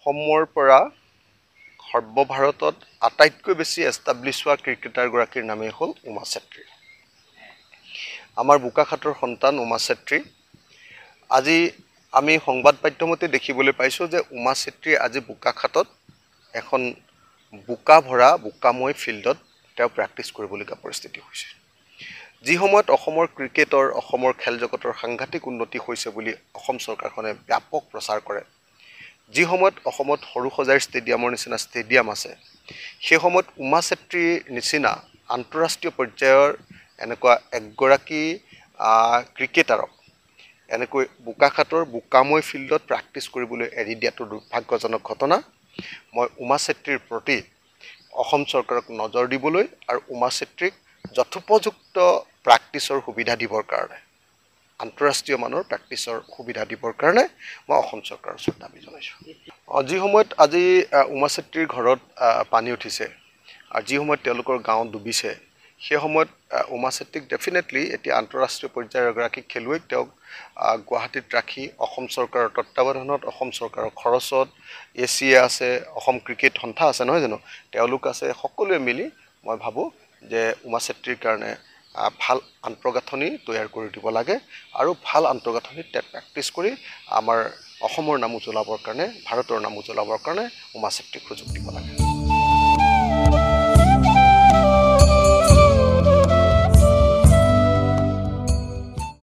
অসমৰ পৰা সৰ্বভাৰতত আটাইতকৈ বেছি এষ্টাব্লিছ হোৱা ক্ৰিকেটাৰগৰাকীৰ নামেই হ'ল উমা চেত্ৰী। আমাৰ বোকাখাতৰ সন্তান উমা চেত্ৰী। আজি আমি সংবাদ মাধ্যমতে দেখিবলৈ পাইছোঁ যে উমা চেত্ৰী আজি বোকাখাতত এখন বোকা ভৰা বোকাময় ফিল্ডত তেওঁ প্ৰেক্টিছ কৰিবলগীয়া পৰিস্থিতি হৈছে। যি সময়ত অসমৰ ক্ৰিকেটৰ অসমৰ খেল জগতৰ সাংঘাতিক উন্নতি হৈছে বুলি অসম চৰকাৰখনে ব্যাপক প্ৰচাৰ কৰে, যি সময়ত অসমত সৰুসজাইৰ ষ্টেডিয়ামৰ নিচিনা ষ্টেডিয়াম আছে, সেই সময়ত উমা চেত্ৰীৰ নিচিনা আন্তঃৰাষ্ট্ৰীয় পৰ্যায়ৰ এনেকুৱা এগৰাকী ক্ৰিকেটাৰক এনেকৈ বোকাখাতৰ বোকাময় ফিল্ডত প্ৰেক্টিছ কৰিবলৈ এৰি দিয়াটো দুৰ্ভাগ্যজনক ঘটনা। মই উমা চেত্ৰীৰ প্ৰতি অসম চৰকাৰক নজৰ দিবলৈ আৰু উমা চেত্ৰীক যথোপযুক্ত প্ৰেক্টিছৰ সুবিধা দিবৰ কাৰণে, আন্তঃৰাষ্ট্ৰীয় মানৰ প্ৰেক্টিছৰ সুবিধা দিবৰ কাৰণে মই অসম চৰকাৰৰ ওচৰত দাবী জনাইছোঁ। যি সময়ত আজি উমা চেত্ৰীৰ ঘৰত পানী উঠিছে আৰু যি সময়ত তেওঁলোকৰ গাঁও ডুবিছে, সেই সময়ত উমা চেত্ৰীক ডেফিনেটলি এতিয়া আন্তঃৰাষ্ট্ৰীয় পৰ্যায়ৰ এগৰাকী খেলুৱৈক তেওঁক গুৱাহাটীত ৰাখি অসম চৰকাৰৰ তত্বাৱধানত, অসম চৰকাৰৰ খৰচত, এছিয়ে আছে, অসম ক্ৰিকেট সন্থা আছে নহয় জানো, তেওঁলোক আছে, সকলোৱে মিলি মই ভাবোঁ যে উমা চেত্ৰীৰ কাৰণে ভাল আন্তঃগাঁথনি তৈয়াৰ কৰি দিব লাগে আৰু ভাল আন্তঃগাঁথনিত তেওঁ প্ৰেক্টিছ কৰি আমাৰ অসমৰ নাম উজ্বলাবৰ কাৰণে, ভাৰতৰ নাম উজ্বলাবৰ কাৰণে উমা চেত্ৰীক সুযোগ দিব লাগে।